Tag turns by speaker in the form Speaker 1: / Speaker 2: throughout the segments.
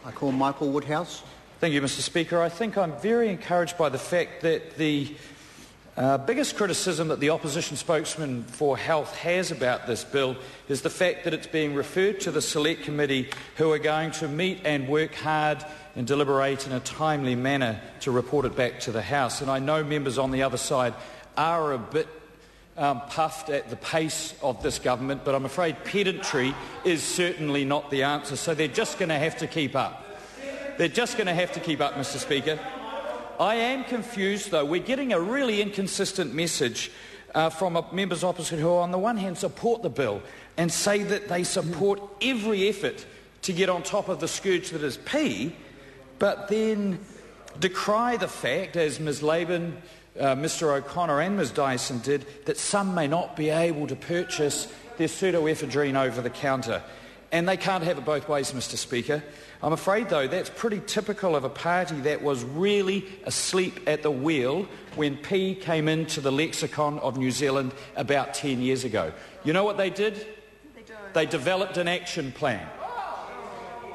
Speaker 1: I call Michael Woodhouse.
Speaker 2: Thank you, Mr Speaker. I think I'm very encouraged by the fact that the biggest criticism that the opposition spokesman for health has about this bill is the fact that it's being referred to the Select Committee, who are going to meet and work hard and deliberate in a timely manner to report it back to the House. And I know members on the other side are a bit puffed at the pace of this government, but I'm afraid pedantry is certainly not the answer, so they're just going to have to keep up. They're just going to have to keep up, Mr Speaker. I am confused, though. We're getting a really inconsistent message from members opposite who, on the one hand, support the bill and say that they support every effort to get on top of the scourge that is P, but then decry the fact, as Ms Laban, Mr O'Connor and Ms Dyson did, that some may not be able to purchase their pseudoephedrine over the counter. And they can't have it both ways, Mr Speaker. I'm afraid, though, that's pretty typical of a party that was really asleep at the wheel when P came into the lexicon of New Zealand about 10 years ago. You know what they did? They developed an action plan.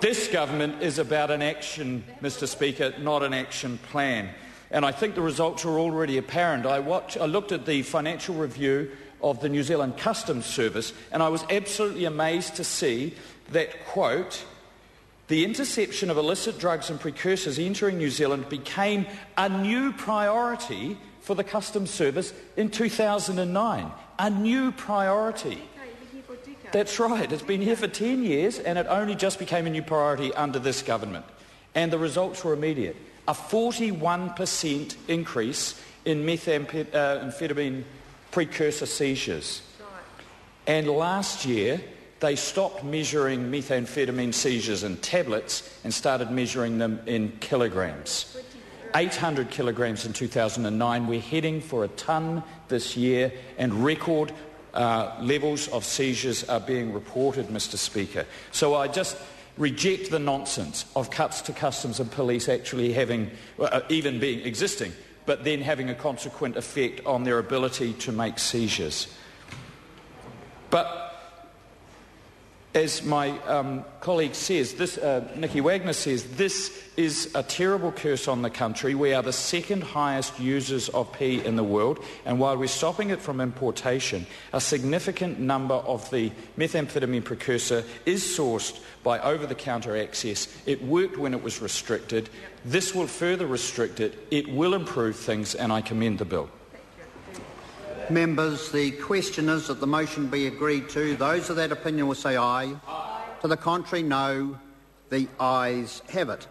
Speaker 2: This government is about an action, Mr Speaker, not an action plan. And I think the results are already apparent. I looked at the financial review of the New Zealand Customs Service, and I was absolutely amazed to see that, quote, the interception of illicit drugs and precursors entering New Zealand became a new priority for the Customs Service in 2009. A new priority. That's right. It's been here for 10 years, and it only just became a new priority under this government. And the results were immediate. A 41% increase in methamphetamine precursor seizures. And last year, they stopped measuring methamphetamine seizures in tablets and started measuring them in kilograms. 800 kilograms in 2009. We're heading for a tonne this year, and record levels of seizures are being reported, Mr Speaker. So I just reject the nonsense of cuts to customs and police actually having, even being existing, but then having a consequent effect on their ability to make seizures. But as my colleague says, Nicky Wagner says, this is a terrible curse on the country. We are the second highest users of P in the world, and while we're stopping it from importation, a significant number of the methamphetamine precursor is sourced by over-the-counter access. It worked when it was restricted. This will further restrict it. It will improve things, and I commend the bill.
Speaker 1: Members, the question is that the motion be agreed to. Those of that opinion will say aye. Aye. To the contrary, no. The ayes have it.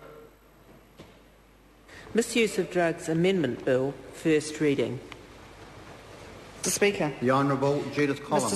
Speaker 3: Misuse of Drugs Amendment Bill, first reading.
Speaker 4: Mr Speaker.
Speaker 1: The Honourable Judith Collins.